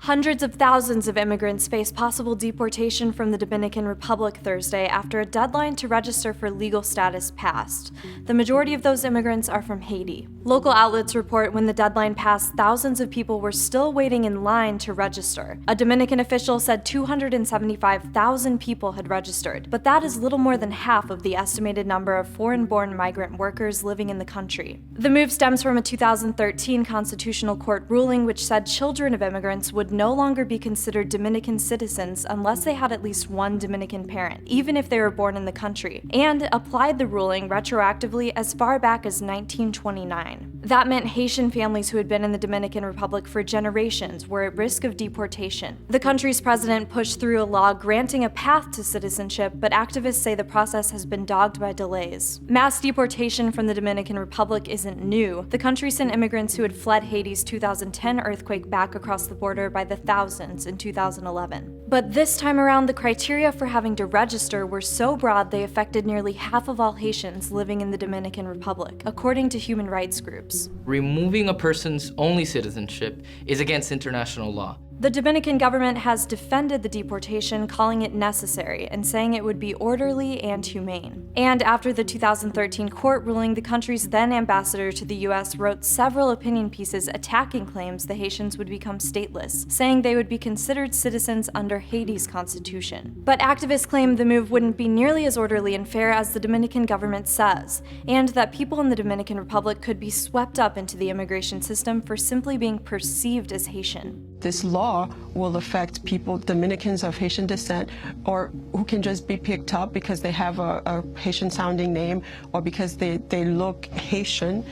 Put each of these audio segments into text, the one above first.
Hundreds of thousands of immigrants face possible deportation from the Dominican Republic Thursday after a deadline to register for legal status passed. The majority of those immigrants are from Haiti. Local outlets report when the deadline passed, thousands of people were still waiting in line to register. A Dominican official said 275,000 people had registered, but that is little more than half of the estimated number of foreign-born migrant workers living in the country. The move stems from a 2013 Constitutional Court ruling which said children of immigrants would no longer be considered Dominican citizens unless they had at least one Dominican parent, even if they were born in the country, and applied the ruling retroactively as far back as 1929. That meant Haitian families who had been in the Dominican Republic for generations were at risk of deportation. The country's president pushed through a law granting a path to citizenship, but activists say the process has been dogged by delays. Mass deportation from the Dominican Republic isn't new. The country sent immigrants who had fled Haiti's 2010 earthquake back across the border by the thousands in 2011. But this time around, the criteria for having to register were so broad they affected nearly half of all Haitians living in the Dominican Republic, according to human rights groups. Removing a person's only citizenship is against international law. The Dominican government has defended the deportation, calling it necessary and saying it would be orderly and humane. And after the 2013 court ruling, the country's then ambassador to the US wrote several opinion pieces attacking claims the Haitians would become stateless, saying they would be considered citizens under Haiti's constitution. But activists claim the move wouldn't be nearly as orderly and fair as the Dominican government says, and that people in the Dominican Republic could be swept up into the immigration system for simply being perceived as Haitian. This law will affect people, Dominicans of Haitian descent, or who can just be picked up because they have a Haitian-sounding name, or because they look Haitian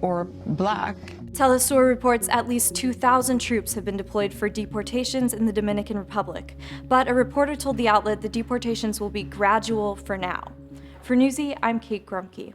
or Black. Telesur reports at least 2,000 troops have been deployed for deportations in the Dominican Republic, but a reporter told the outlet the deportations will be gradual for now. For Newsy, I'm Kate Grumke.